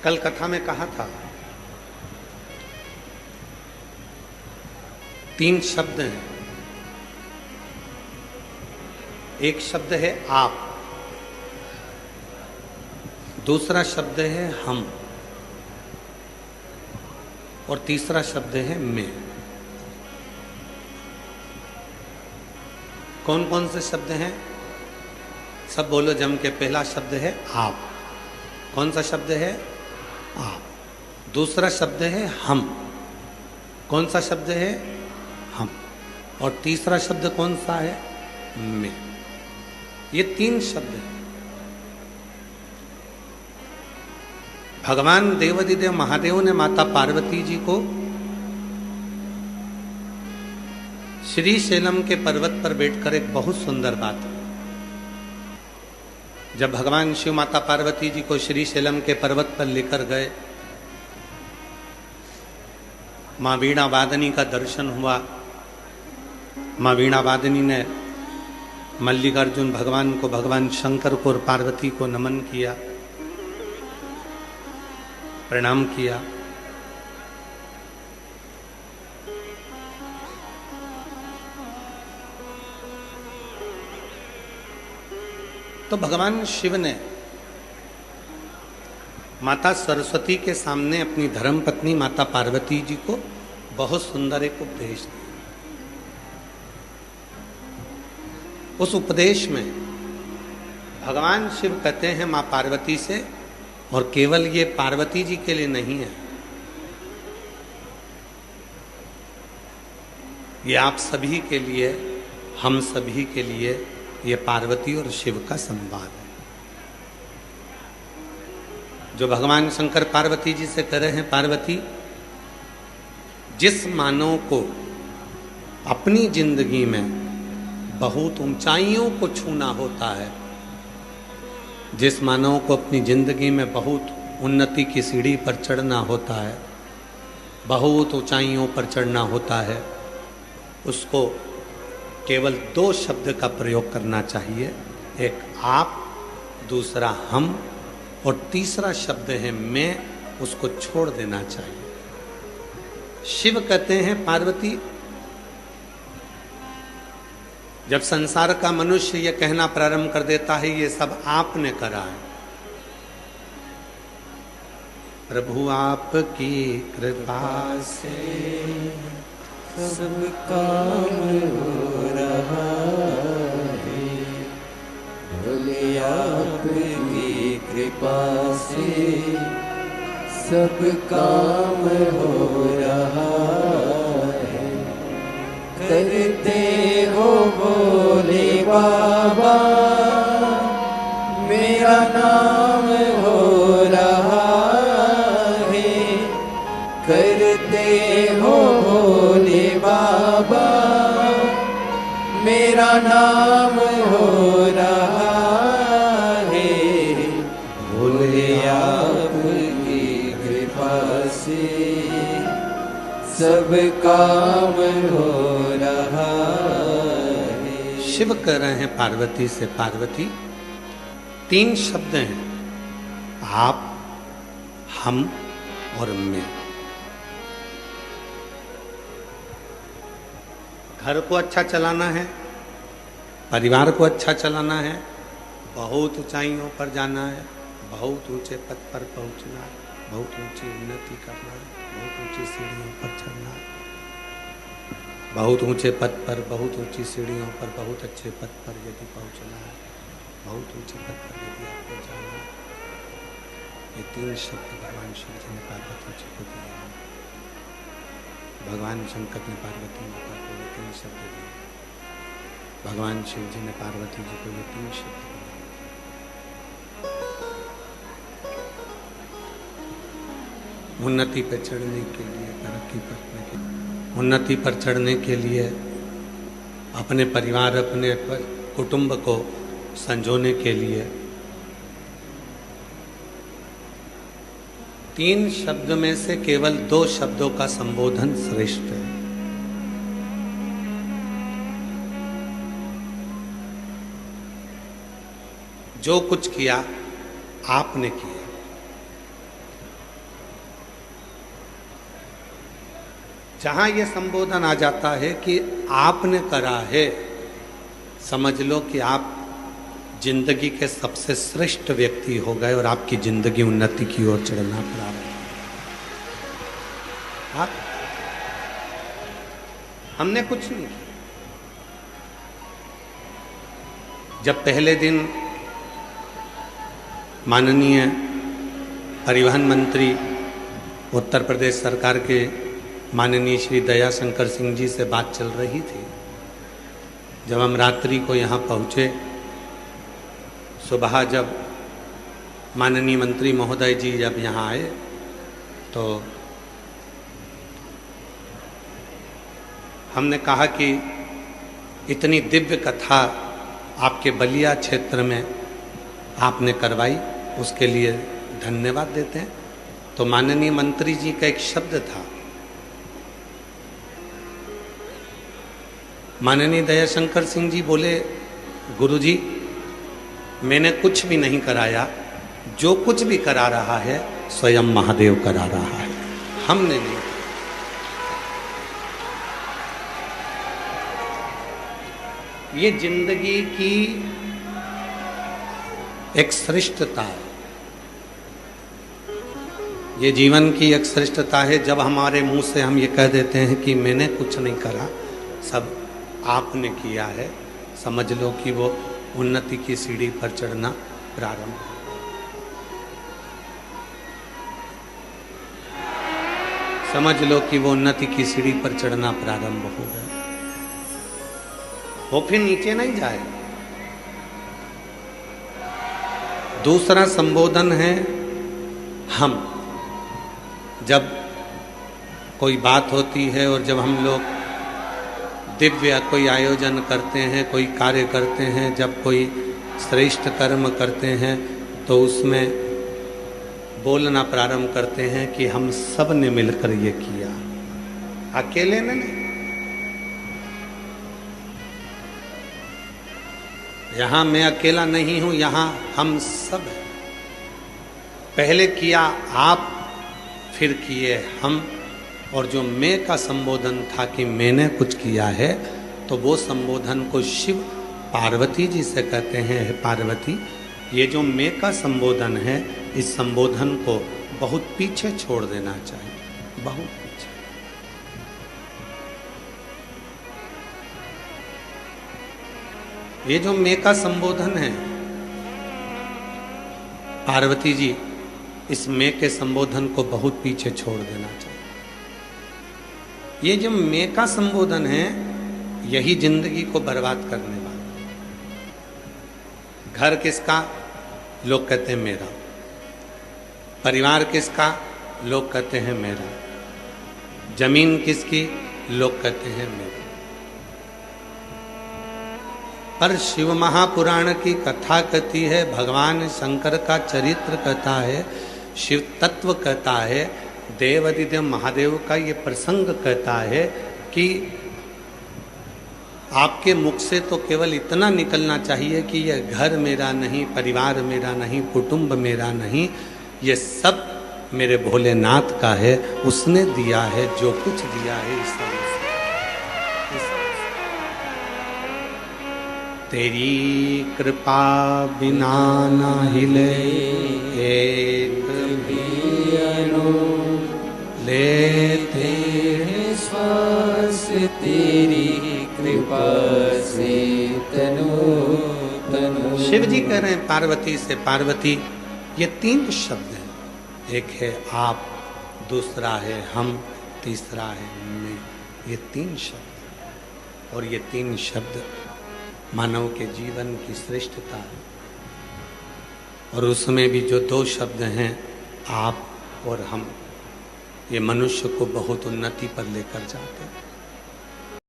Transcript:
कल कथा में कहा था 3 शब्द हैं। एक शब्द है आप, दूसरा शब्द है हम और तीसरा शब्द है मैं। कौन कौन से शब्द हैं? सब बोलो जम के। पहला शब्द है आप। कौन सा शब्द है? आप। दूसरा शब्द है हम। कौन सा शब्द है? हम। और तीसरा शब्द कौन सा है? मैं। ये 3 शब्द हैं। भगवान देवाधिदेव महादेव ने माता पार्वती जी को श्री शैलम के पर्वत पर बैठकर एक बहुत सुंदर बात, जब भगवान शिव माता पार्वती जी को श्री शैलम के पर्वत पर लेकर गए, माँ वीणा वादनी का दर्शन हुआ। माँ वीणा वादनी ने मल्लिकार्जुन भगवान को, भगवान शंकर को और पार्वती को नमन किया, प्रणाम किया। तो भगवान शिव ने माता सरस्वती के सामने अपनी धर्मपत्नी माता पार्वती जी को बहुत सुंदर एक उपदेश दिया। उस उपदेश में भगवान शिव कहते हैं मां पार्वती से, और केवल ये पार्वती जी के लिए नहीं है, ये आप सभी के लिए, हम सभी के लिए ये पार्वती और शिव का संवाद है। जो भगवान शंकर पार्वती जी से कह रहे हैं, पार्वती, जिस मानव को अपनी जिंदगी में बहुत ऊंचाइयों को छूना होता है, जिस मानव को अपनी जिंदगी में बहुत उन्नति की सीढ़ी पर चढ़ना होता है, बहुत ऊंचाइयों पर चढ़ना होता है, उसको केवल 2 शब्द का प्रयोग करना चाहिए। एक आप, दूसरा हम, और तीसरा शब्द है मैं। उसको छोड़ देना चाहिए। शिव कहते हैं पार्वती, जब संसार का मनुष्य ये कहना प्रारंभ कर देता है ये सब आपने करा है, प्रभु आपकी कृपा से सब काम हो रहा है, बोले आपकी कृपा से सब काम हो रहा है। करते हो बोले बाबा, मेरा नाम हो रहा है। करते हो बोले बाबा, मेरा नाम हो रहा है। बोले आपकी कृपा से सब काम हो रहा है। शिव कह रहे हैं पार्वती से, पार्वती 3 शब्द हैं, आप, हम और मैं। घर को अच्छा चलाना है, परिवार को अच्छा चलाना है, बहुत ऊंचाइयों पर जाना है, बहुत ऊंचे पद पर पहुंचना है, बहुत ऊंची उन्नति करना है, बहुत ऊंची सीढ़ियों पर चढ़ना है, बहुत ऊंचे पद पर, बहुत ऊंची सीढ़ियों पर, बहुत अच्छे पद पर यदि पहुंचना है, बहुत ऊंचे पद पर यदि आपको जाना है, ये 3 शब्द भगवान शिव जी ने पार्वती जी को दिए हैं। भगवान शंकर ने पार्वती माता को ये 3 शब्द दिए, भगवान शिव जी ने पार्वती जी को ये 3 शब्द दिए। उन्नति पर चढ़ने के लिए, तरक्की करने के लिए, उन्नति पर चढ़ने के लिए, अपने परिवार, अपने कुटुंब को संजोने के लिए 3 शब्द में से केवल 2 शब्दों का संबोधन श्रेष्ठ है। जो कुछ किया आपने किया, जहां ये संबोधन आ जाता है कि आपने करा है, समझ लो कि आप जिंदगी के सबसे श्रेष्ठ व्यक्ति हो गए और आपकी जिंदगी उन्नति की ओर चढ़ना प्रारंभ। आप हमने कुछ नहीं किया। जब पहले दिन माननीय परिवहन मंत्री उत्तर प्रदेश सरकार के माननीय श्री दयाशंकर सिंह जी से बात चल रही थी, जब हम रात्रि को यहाँ पहुँचे, सुबह जब माननीय मंत्री महोदय जी जब यहाँ आए तो हमने कहा कि इतनी दिव्य कथा आपके बलिया क्षेत्र में आपने करवाई, उसके लिए धन्यवाद देते हैं। तो माननीय मंत्री जी का एक शब्द था, माननीय दयाशंकर सिंह जी बोले, गुरुजी मैंने कुछ भी नहीं कराया, जो कुछ भी करा रहा है स्वयं महादेव करा रहा है, हमने नहीं। ये जिंदगी की एक श्रेष्ठता है, ये जीवन की एक श्रेष्ठता है। जब हमारे मुंह से हम ये कह देते हैं कि मैंने कुछ नहीं करा, सब आपने किया है, समझ लो कि वो उन्नति की सीढ़ी पर चढ़ना प्रारंभ। समझ लो कि वो उन्नति की सीढ़ी पर चढ़ना प्रारंभ हो गया, वो फिर नीचे नहीं जाए। दूसरा संबोधन है हम। जब कोई बात होती है और जब हम लोग दिव्य कोई आयोजन करते हैं, कोई कार्य करते हैं, जब कोई श्रेष्ठ कर्म करते हैं, तो उसमें बोलना प्रारंभ करते हैं कि हम सब ने मिलकर ये किया, अकेले ने नहीं। यहाँ मैं अकेला नहीं हूं, यहाँ हम सब हैं। पहले किया आप, फिर किए हम। और जो मैं का संबोधन था कि मैंने कुछ किया है, तो वो संबोधन को शिव पार्वती जी से कहते हैं, हे पार्वती, ये जो मैं का संबोधन है, इस संबोधन को बहुत पीछे छोड़ देना चाहिए, बहुत पीछे। ये जो मैं का संबोधन है, पार्वती जी, इस मैं के संबोधन को बहुत पीछे छोड़ देना चाहिए। ये जो मैं का संबोधन है, यही जिंदगी को बर्बाद करने वाला। घर किसका? लोग कहते हैं मेरा। परिवार किसका? लोग कहते हैं मेरा। जमीन किसकी? लोग कहते हैं मेरी। पर शिव महापुराण की कथा कहती है, भगवान शंकर का चरित्र कहता है, शिव तत्व कहता है, देवादिदेव महादेव का ये प्रसंग कहता है कि आपके मुख से तो केवल इतना निकलना चाहिए कि ये घर मेरा नहीं, परिवार मेरा नहीं, कुटुंब मेरा नहीं, ये सब मेरे भोलेनाथ का है, उसने दिया है, जो कुछ दिया है इस तेरी कृपा बिना ना हिले एक भी अनु लेते हैं श्वास, तेरी कृपा से तनु तनु। शिव जी कह रहे हैं पार्वती से, पार्वती, ये तीन शब्द हैं, एक है आप, दूसरा है हम, तीसरा है मैं। ये तीन शब्द, और ये तीन शब्द मानव के जीवन की श्रेष्ठता है। और उसमें भी जो दो शब्द हैं, आप और हम, ये मनुष्य को बहुत उन्नति पर लेकर जाते हैं।